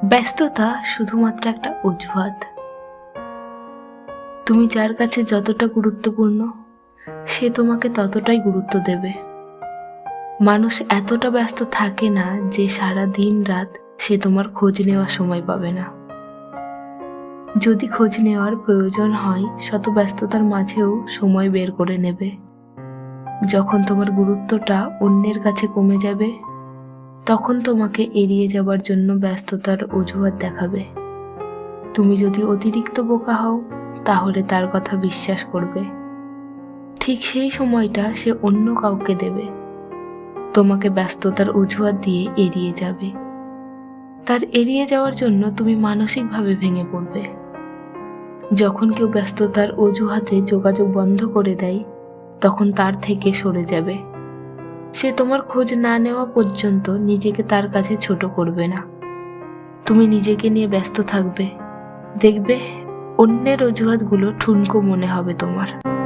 ব্যস্ততা শুধুমাত্র একটা অজুহাত। তুমি যার কাছে যতটা গুরুত্বপূর্ণ, সে তোমাকে ততটাই গুরুত্ব দেবে। মানুষ এতটা ব্যস্ত থাকে না যে সারা দিন রাত সে তোমার খোঁজ নেওয়ার সময় পাবে না। যদি খোঁজ নেওয়ার প্রয়োজন হয়, শত ব্যস্ততার মাঝেও সময় বের করে নেবে। যখন তোমার গুরুত্বটা অন্যের কাছে কমে যাবে, তখন তোমাকে এড়িয়ে যাবার জন্য ব্যস্ততার অজুহাত দেখাবে। তুমি যদি অতিরিক্ত বোকা হও, তাহলে তার কথা বিশ্বাস করবে। ঠিক সেই সময়টা সে অন্য কাউকে দেবে। তোমাকে ব্যস্ততার অজুহাত দিয়ে এড়িয়ে যাবে। তার এড়িয়ে যাওয়ার জন্য তুমি মানসিকভাবে ভেঙে পড়বে। যখন কেউ ব্যস্ততার অজুহাতে যোগাযোগ বন্ধ করে দেয়, তখন তার থেকে সরে যাবে। সে তোমার খোঁজ না নেওয়া পর্যন্ত নিজেকে তার কাছে ছোট করবে না। তুমি নিজেকে নিয়ে ব্যস্ত থাকবে। দেখবে অন্যের অজুহাতগুলো ঠুনকো মনে হবে তোমার।